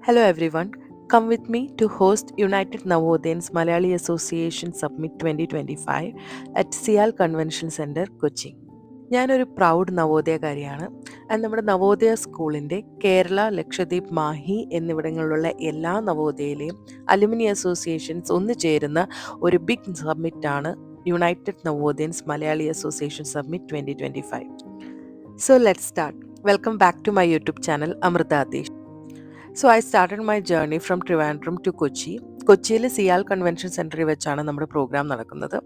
Hello everyone. Come with me to host United Navodayans Malayali Association Summit 2025 at Sial Convention Center, Kochi. ഞാനൊരു proud നവോദയകാരിയാണ്. നമ്മുടെ നവോദയ സ്കൂളിൻ്റെ കേരള, ലക്ഷദ്വീപ്, മാഹി എന്നിവിടങ്ങളിലുള്ള എല്ലാ നവോദയയിലെയും alumni associations ഒന്നുചേരുന്ന ഒരു big സമ്മിറ്റാണ് united Navodayans Malayali association summit 2025. So let's start. Welcome back to my YouTube channel Amrita Adesh. So I started my journey from Trivandrum to Kochi. കൊച്ചിയിൽ CIAL convention സെൻറ്ററിൽ വെച്ചാണ് നമ്മുടെ പ്രോഗ്രാം നടക്കുന്നത്.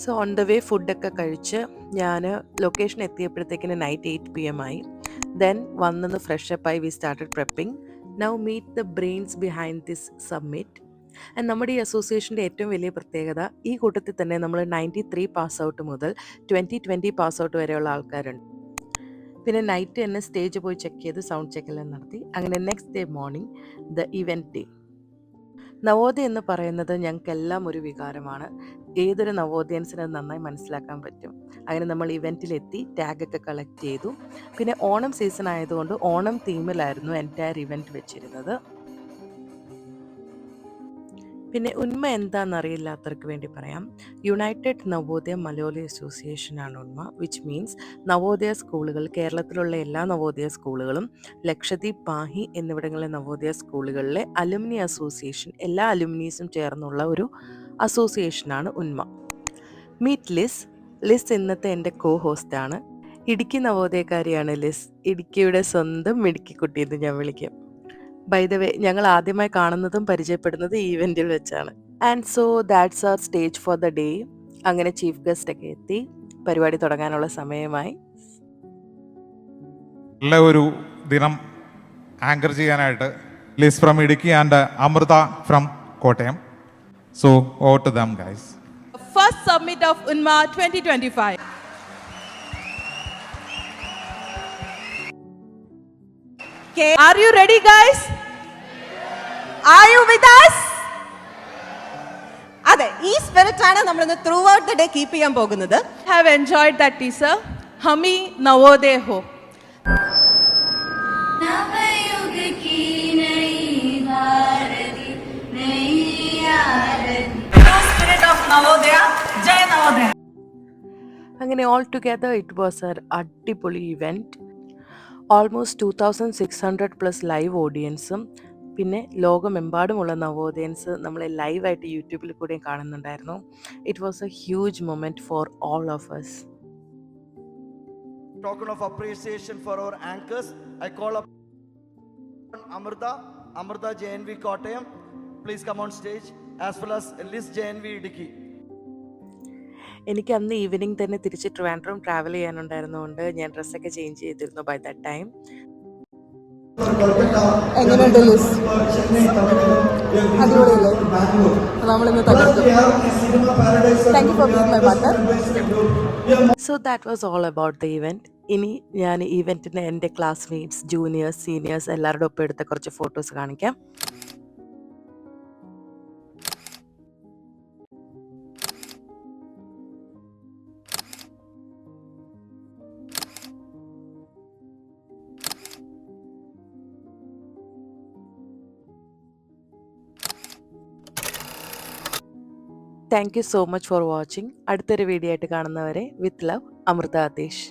സോ ഓൺ ദ വേ ഫുഡൊക്കെ കഴിച്ച് ഞാൻ ലൊക്കേഷൻ എത്തിയപ്പോഴത്തേക്കിന് നൈറ്റ് 8 PM ആയി. ദെൻ വന്നൊന്ന് ഫ്രഷപ്പായി we started prepping. Now meet the brains behind this summit. And നമ്മുടെ ഈ അസോസിയേഷൻ്റെ ഏറ്റവും വലിയ പ്രത്യേകത, ഈ കൂട്ടത്തിൽ തന്നെ നമ്മൾ 93 പാസ് ഔട്ട് മുതൽ 2020 പാസ് ഔട്ട് വരെയുള്ള ആൾക്കാരുണ്ട്. പിന്നെ നൈറ്റ് തന്നെ സ്റ്റേജ് പോയി ചെക്ക് ചെയ്ത് സൗണ്ട് ചെക്കെല്ലാം നടത്തി. അങ്ങനെ next day morning the event day. Navodaya എന്ന് പറയുന്നത് ഞങ്ങൾക്കെല്ലാം ഒരു വികാരമാണ്. ഏതൊരു നവോദയൻസിന് നന്നായി മനസ്സിലാക്കാൻ പറ്റും. അങ്ങനെ നമ്മൾ ഇവൻറ്റിലെത്തി, ടാഗൊക്കെ കളക്ട് ചെയ്തു. പിന്നെ ഓണം സീസൺ ആയതുകൊണ്ട് ഓണം തീമിലായിരുന്നു എൻറ്റയർ ഇവൻറ്റ് വെച്ചിരുന്നത്. പിന്നെ ഉന്മ എന്താണെന്നറിയില്ലാത്തവർക്ക് വേണ്ടി പറയാം. യുണൈറ്റഡ് നവോദയ മലയാളി അസോസിയേഷൻ ആണ് ഉന്മ, വിച്ച് മീൻസ് നവോദയ സ്കൂളുകൾ, കേരളത്തിലുള്ള എല്ലാ നവോദയ സ്കൂളുകളും, ലക്ഷദ്വീപ്, മാഹി എന്നിവിടങ്ങളിലെ നവോദയ സ്കൂളുകളിലെ അലുമിനി അസോസിയേഷൻ, എല്ലാ അലുമിനീസും ചേർന്നുള്ള ഒരു അസോസിയേഷനാണ് ഉന്മ. Meet Liz. ലിസ് ഇന്നത്തെ എൻ്റെ കോ ഹോസ്റ്റാണ്. ഇടുക്കി നവോദയക്കാരിയാണ് ലിസ്. ഇടുക്കിയുടെ സ്വന്തം മിടുക്കിക്കുട്ടി എന്ന് ഞാൻ വിളിക്കും. ബൈ ദ വേ, ഞങ്ങൾ ആദ്യമായി കാണുന്നതും പരിചയപ്പെടുന്നത് ഈ ഇവൻറ്റിൽ വെച്ചാണ്. And so that's our stage for the day. അങ്ങനെ ചീഫ് ഗസ്റ്റ് ഒക്കെ എത്തി, പരിപാടി തുടങ്ങാനുള്ള സമയമായി. നല്ല ഒരു ദിനം ആങ്കർ ചെയ്യാനായിട്ട് Liz from Idukki and Amritha from Kottayam. So over to them guys. First summit of UNMA 2025. Okay, are you ready guys? Are you with us? അതെ, ഈ സ്പിരിറ്റ് ആണ് നമ്മൾ ഇന്ന് through out the day keep ചെയ്യാൻ പോകുന്നത്. Have enjoyed that teaser. Hami Navodaya ho. Navyug की नई भारती नई आरती. Spirit of Navodaya, Jaya Navodaya. അങ്ങനെ all together it was a അടിപൊളി ഇവൻറ്റ്. ഓൾമോസ്റ്റ് 2600+ ലൈവ് ഓഡിയൻസും പിന്നെ ലോകമെമ്പാടുമുള്ള നവോദയൻസ് നമ്മളെ ലൈവായിട്ട് യൂട്യൂബിൽ കൂടെയും കാണുന്നുണ്ടായിരുന്നു. It was a huge moment for all of us. Token of appreciation for our anchors, I call up Amrita JNV Kottayam. Please come on stage, as well as Liz JNV Idiki. എനിക്ക് അന്ന് evening തന്നെ തിരിച്ച് Trivandrum travel ചെയ്യാനുണ്ടായിരുന്നതുകൊണ്ട് ഞാൻ ഡ്രസ്സൊക്കെ change ചെയ്തിരുന്നു by that time. എങ്ങനെയുണ്ട് Liz? അടിപൊളിയല്ലേ? നമ്മളിന്ന് thank you for being my partner. So that was all about the event. ഇനി ഞാൻ ഇവൻറ്റിന് എൻ്റെ ക്ലാസ്മേറ്റ്സ്, ജൂനിയേഴ്സ്, സീനിയേഴ്സ് എല്ലാവരുടെ ഒപ്പം എടുത്ത കുറച്ച് ഫോട്ടോസ് കാണിക്കാം. Thank you so much for watching. അടുത്തൊരു വീഡിയോ ആയിട്ട് കാണുന്നവരെ വിത്ത് ലവ്, അമൃത ആദേശ്.